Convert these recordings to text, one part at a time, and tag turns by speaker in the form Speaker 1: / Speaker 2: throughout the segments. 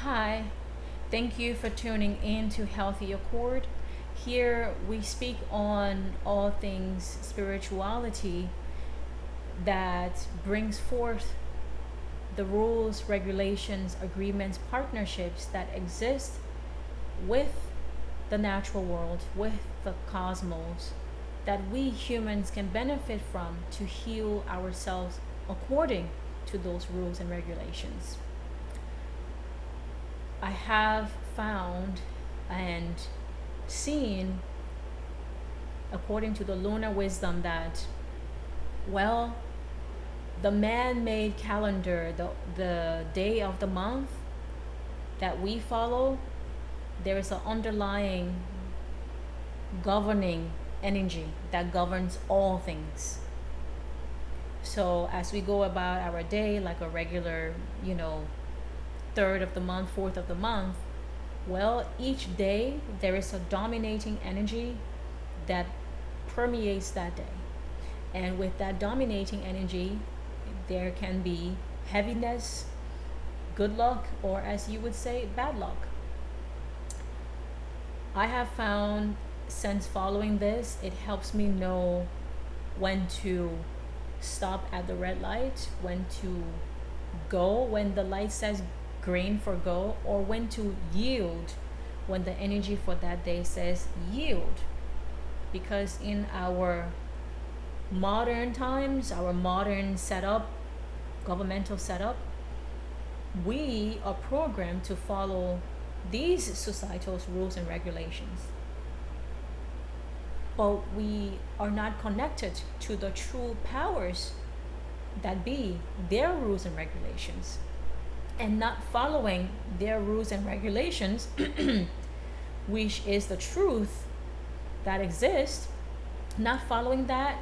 Speaker 1: Hi, thank you for tuning in to Healthy Accord. Here we speak on all things spirituality that brings forth the rules, regulations, agreements, partnerships that exist with the natural world, with the cosmos, that we humans can benefit from to heal ourselves according to those rules and regulations. I have found and seen, according to the lunar wisdom, that, well, the man made calendar, the day of the month that we follow, there is an underlying governing energy that governs all things. So as we go about our day like a regular, third of the month, fourth of the month, well, each day there is a dominating energy that permeates that day. And with that dominating energy, there can be heaviness, good luck, or as you would say, bad luck. I have found since following this, it helps me know when to stop at the red light, when to go when the light says green for go, or when to yield when the energy for that day says yield. Because in our modern times, our modern setup, governmental setup, we are programmed to follow these societal rules and regulations. But we are not connected to the true powers that be, their rules and regulations. And not following their rules and regulations, which is the truth that exists, not following that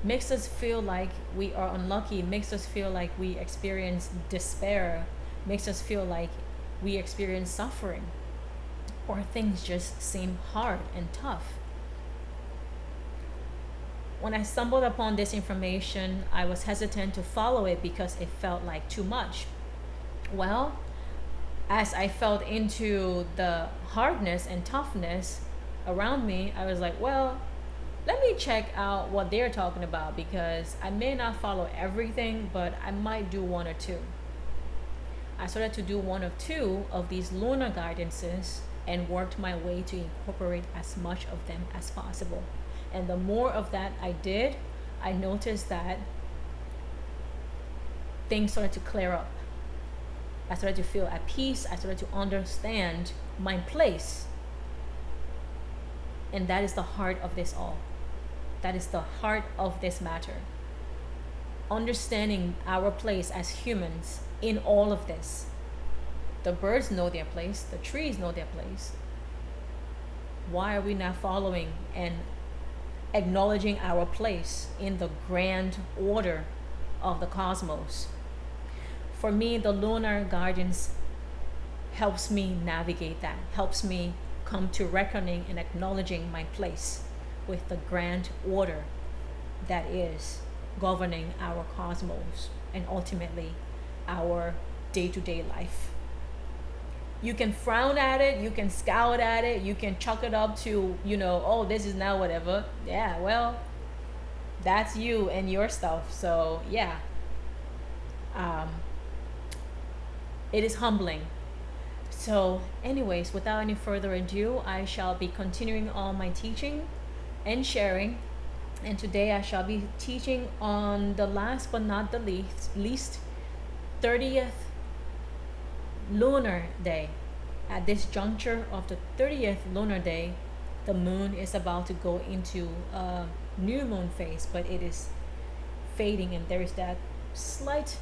Speaker 1: makes us feel like we are unlucky, makes us feel like we experience despair, makes us feel like we experience suffering, or things just seem hard and tough. When I stumbled upon this information, I was hesitant to follow it because it felt like too much. Well, as I felt into the hardness and toughness around me, I was like, well, let me check out what they're talking about, because I may not follow everything, but I might do one or two. I started to do one or two of these lunar guidances and worked my way to incorporate as much of them as possible. And the more of that I did, I noticed that things started to clear up. I started to feel at peace. I started to understand my place. And that is the heart of this all. That is the heart of this matter. Understanding our place as humans in all of this. The birds know their place. The trees know their place. Why are we not following and acknowledging our place in the grand order of the cosmos? For me, the lunar guidance helps me navigate that, helps me come to reckoning and acknowledging my place with the grand order that is governing our cosmos and ultimately our day-to-day life. You can frown at it, you can scowl at it, you can chalk it up to, oh, this is now whatever. Yeah, well, that's you and your stuff. So yeah, it is humbling. So anyways, without any further ado, I shall be continuing on my teaching and sharing. And today I shall be teaching on the last but not the least 30th lunar day. At this juncture of the 30th lunar day, the moon is about to go into a new moon phase, but it is fading, and there is that slight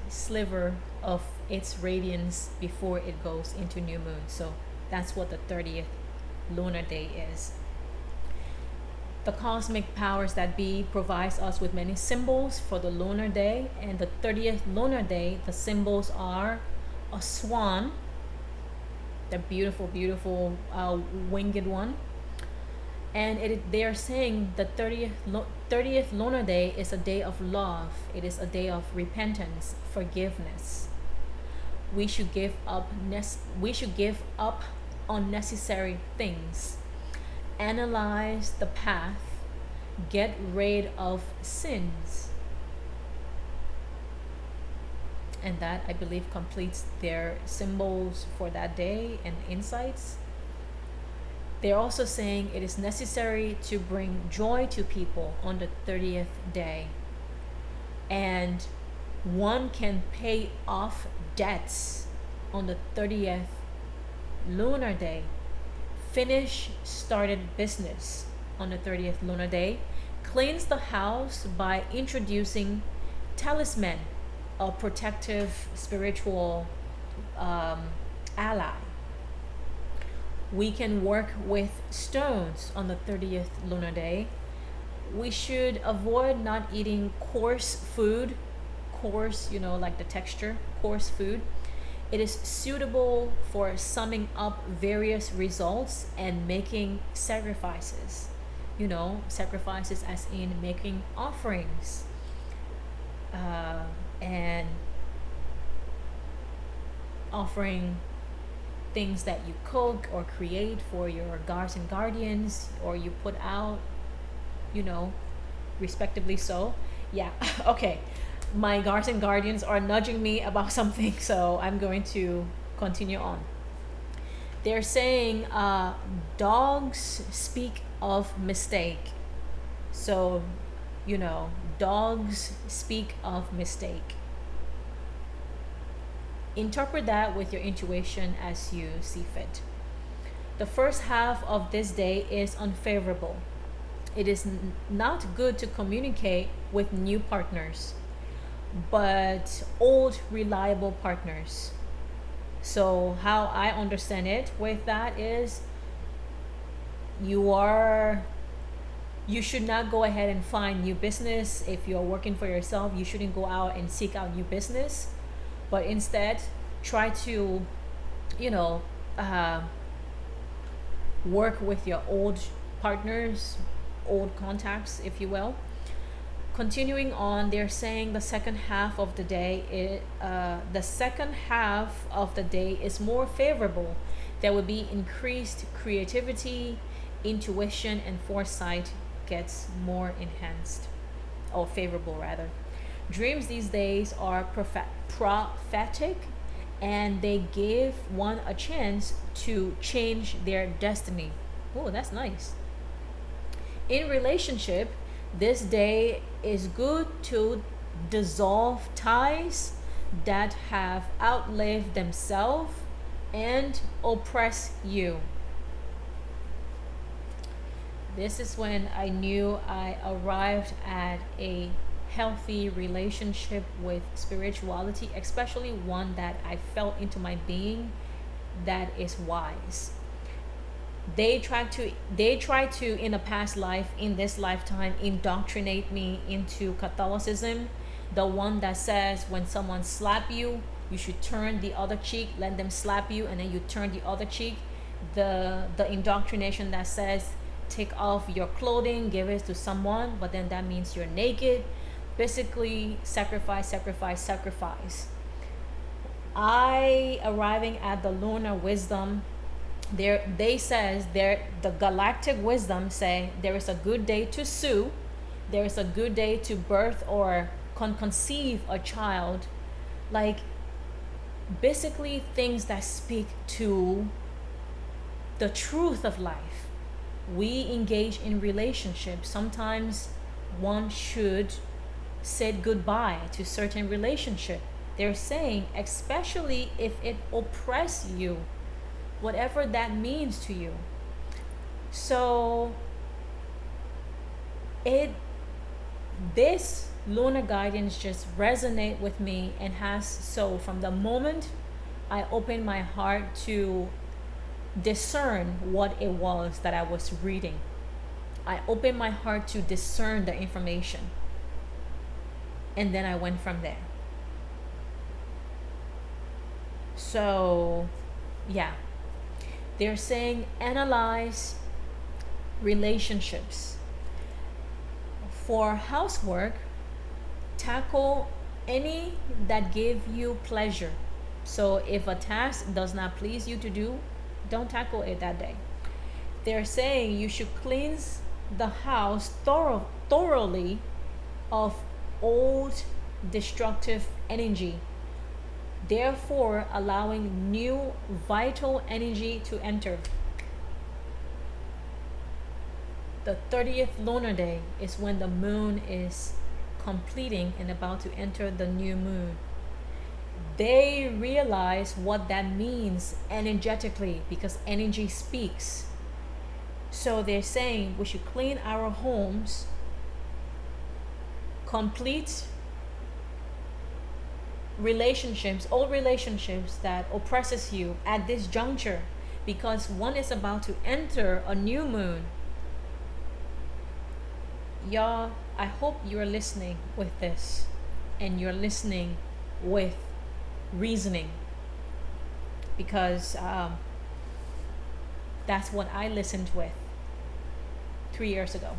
Speaker 1: sliver of its radiance before it goes into new moon. So that's what the 30th lunar day is. The cosmic powers that be provides us with many symbols for the lunar day, and the 30th lunar day, the symbols are a swan, the beautiful winged one, and they are saying the 30th lunar day is a day of love. It is a day of repentance, forgiveness. we should give up unnecessary things, analyze the path, get rid of sins. And that, I believe, completes their symbols for that day and insights. They're also saying it is necessary to bring joy to people on the 30th day. And one can pay off debts on the 30th lunar day, finish started business on the 30th lunar day, cleanse the house by introducing talisman, a protective spiritual ally. We can work with stones on the 30th lunar day. We should avoid not eating coarse food, coarse, like the texture, coarse food. It is suitable for summing up various results and making sacrifices. Sacrifices as in making offerings, and offering things that you cook or create for your guards and guardians, or you put out, respectively so. Yeah, okay. My guards and guardians are nudging me about something, so I'm going to continue on. They're saying dogs speak of mistake. So, dogs speak of mistake. Interpret that with your intuition as you see fit. The first half of this day is unfavorable. It is not good to communicate with new partners, but old reliable partners. So how I understand it with that is you should not go ahead and find new business. If you're working for yourself, you shouldn't go out and seek out new business, but instead try to work with your old partners, old contacts, if you will. Continuing on, they're saying the second half of the day is more favorable. There will be increased creativity, intuition, and foresight gets more enhanced, or favorable rather. Dreams these days are prophetic, and they give one a chance to change their destiny. Oh, that's nice. In relationship, this day is good to dissolve ties that have outlived themselves and oppress you. This is when I knew I arrived at a healthy relationship with spirituality, especially one that I felt into my being that is wise. They try to in a past life, in this lifetime, indoctrinate me into Catholicism, the one that says when someone slap you, you should turn the other cheek, let them slap you, and then you turn the other cheek. The indoctrination that says take off your clothing, give it to someone, but then that means you're naked. Basically, sacrifice. I arriving at the lunar wisdom, the galactic wisdom say there is a good day to sue, there is a good day to birth or conceive a child, like basically things that speak to the truth of life. We engage in relationships. Sometimes one should say goodbye to certain relationship. They're saying, especially if it oppresses you, whatever that means to you. So this lunar guidance just resonate with me, and has so from the moment I opened my heart to discern what it was that I was reading. I opened my heart to discern the information, and then I went from there. So yeah, they're saying analyze relationships. For housework, tackle any that give you pleasure. So if a task does not please you to do, don't tackle it that day. They're saying you should cleanse the house thoroughly of old destructive energy, therefore allowing new vital energy to enter. The 30th lunar day is when the moon is completing and about to enter the new moon. They realize what that means energetically because energy speaks. So they're saying we should clean our homes, complete relationships, old relationships that oppresses you at this juncture, because one is about to enter a new moon. Y'all, I hope you're listening with this and you're listening with reasoning, because that's what I listened with 3 years ago.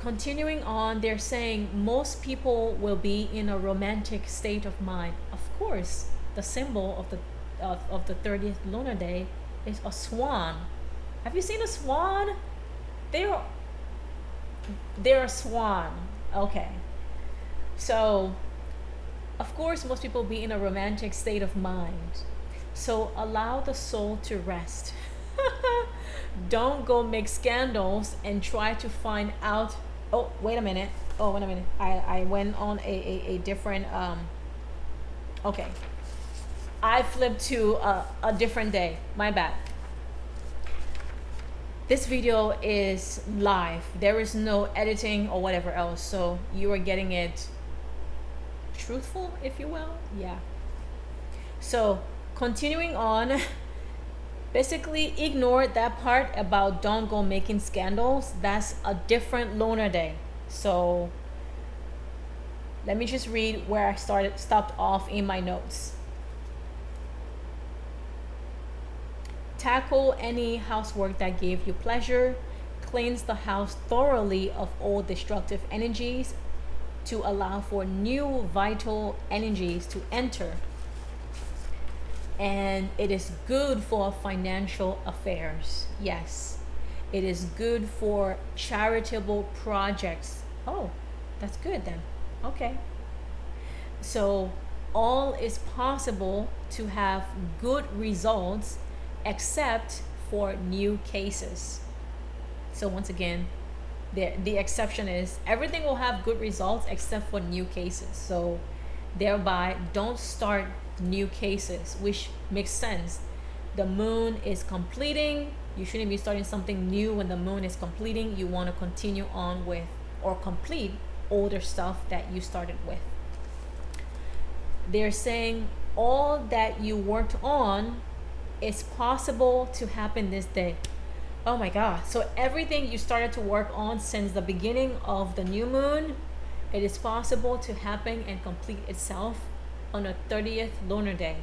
Speaker 1: Continuing on, they're saying most people will be in a romantic state of mind. Of course, the symbol of the 30th lunar day is a swan. Have you seen a swan? They're a swan. Okay. So, of course, most people be in a romantic state of mind. So allow the soul to rest. Don't go make scandals and try to find out. Oh, wait a minute. I went on a different okay. I flipped to a different day. My bad. This video is live. There is no editing or whatever else. So you are getting it truthful, if you will. Yeah. So continuing on, basically ignore that part about don't go making scandals. That's a different lunar day. So let me just read where I stopped off in my notes. Tackle any housework that gave you pleasure. Cleanse the house thoroughly of all destructive energies to allow for new vital energies to enter. And it is good for financial affairs. Yes, it is good for charitable projects. Oh, that's good then. Okay. So all is possible to have good results except for new cases. So once again, the exception is everything will have good results except for new cases. So thereby don't start new cases, which makes sense. The moon is completing. You shouldn't be starting something new when the moon is completing. You want to continue on with or complete older stuff that you started with. They're saying all that you worked on is possible to happen this day. Oh my God. So everything you started to work on since the beginning of the new moon, it is possible to happen and complete itself on a 30th lunar day.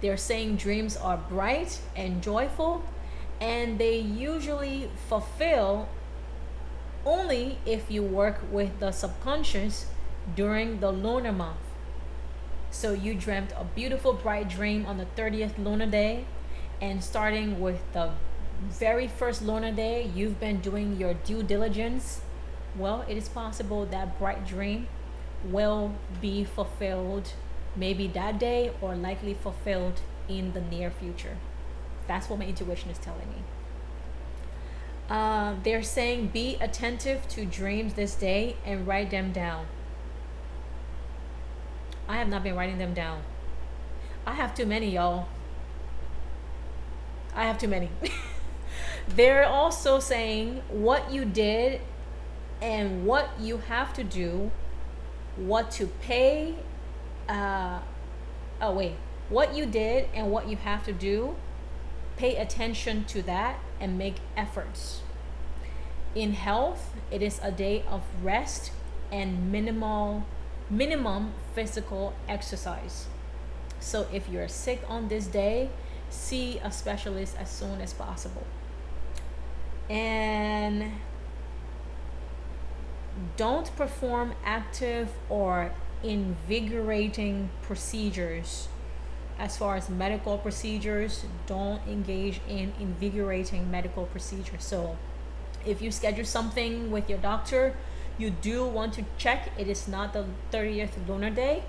Speaker 1: They're saying dreams are bright and joyful, and they usually fulfill only if you work with the subconscious during the lunar month. So you dreamt a beautiful bright dream on the 30th lunar day, and starting with the very first lunar day, you've been doing your due diligence. Well, it is possible that bright dream will be fulfilled maybe that day or likely fulfilled in the near future. That's what my intuition is telling me. They're saying be attentive to dreams this day and write them down. I have not been writing them down. I have too many, y'all. I have too many. They're also saying what you did and what you have to do, what to pay. What you did and what you have to do, pay attention to that and make efforts. In health, it is a day of rest and minimum physical exercise. So if you're sick on this day, see a specialist as soon as possible. And don't perform active or invigorating procedures. As far as medical procedures, don't engage in invigorating medical procedures. So if you schedule something with your doctor, you do want to check it is not the 30th lunar day,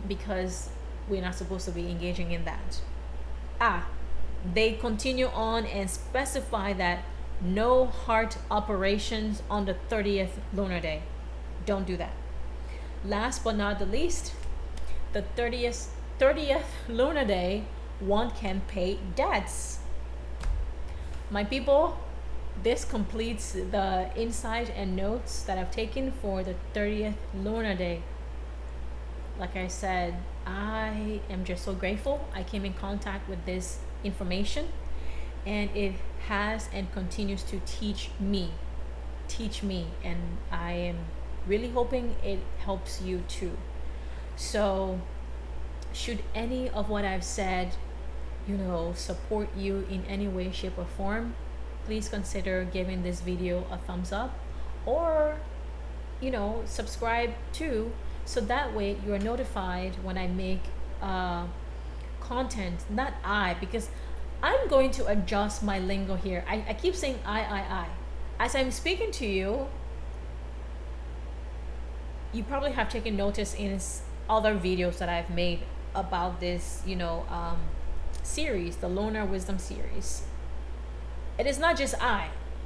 Speaker 1: because we're not supposed to be engaging in that. They continue on and specify that no heart operations on the 30th lunar day. Don't do that. Last but not the least, the 30th lunar day, one can pay debts. My people, this completes the insight and notes that I've taken for the 30th lunar day. Like I said, I am just so grateful I came in contact with this information, and it has and continues to teach me, and I am really hoping it helps you too. So should any of what I've said, support you in any way, shape, or form, please consider giving this video a thumbs up, or subscribe too, so that way you are notified when I make content. Because I'm going to adjust my lingo here. I keep saying I. As I'm speaking to you, you probably have taken notice in other videos that I've made about this, series, the Lunar Wisdom series. It is not just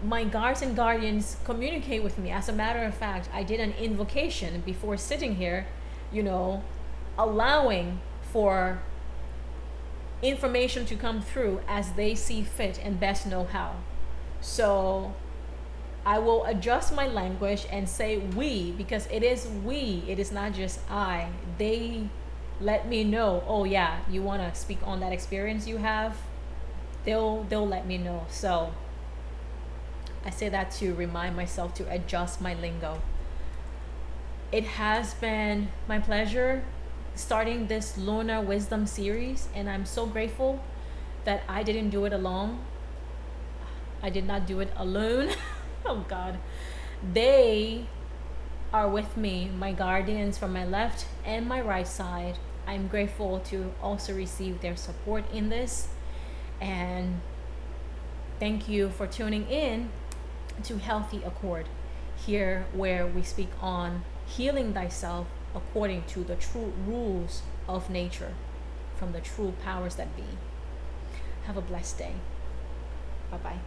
Speaker 1: my guards and guardians communicate with me. As a matter of fact, I did an invocation before sitting here, allowing for information to come through as they see fit and best know how. So I will adjust my language and say we, because it is we, it is not just I. They let me know, oh yeah, you want to speak on that experience you have, they'll let me know. So I say that to remind myself to adjust my lingo. It has been my pleasure starting this Lunar Wisdom series, and I'm so grateful that I didn't do it alone. I did not do it alone. Oh God. They are with me, my guardians from my left and my right side. I'm grateful to also receive their support in this. And thank you for tuning in to Healthy Accord, here where we speak on healing thyself according to the true rules of nature from the true powers that be. Have a blessed day. Bye-bye.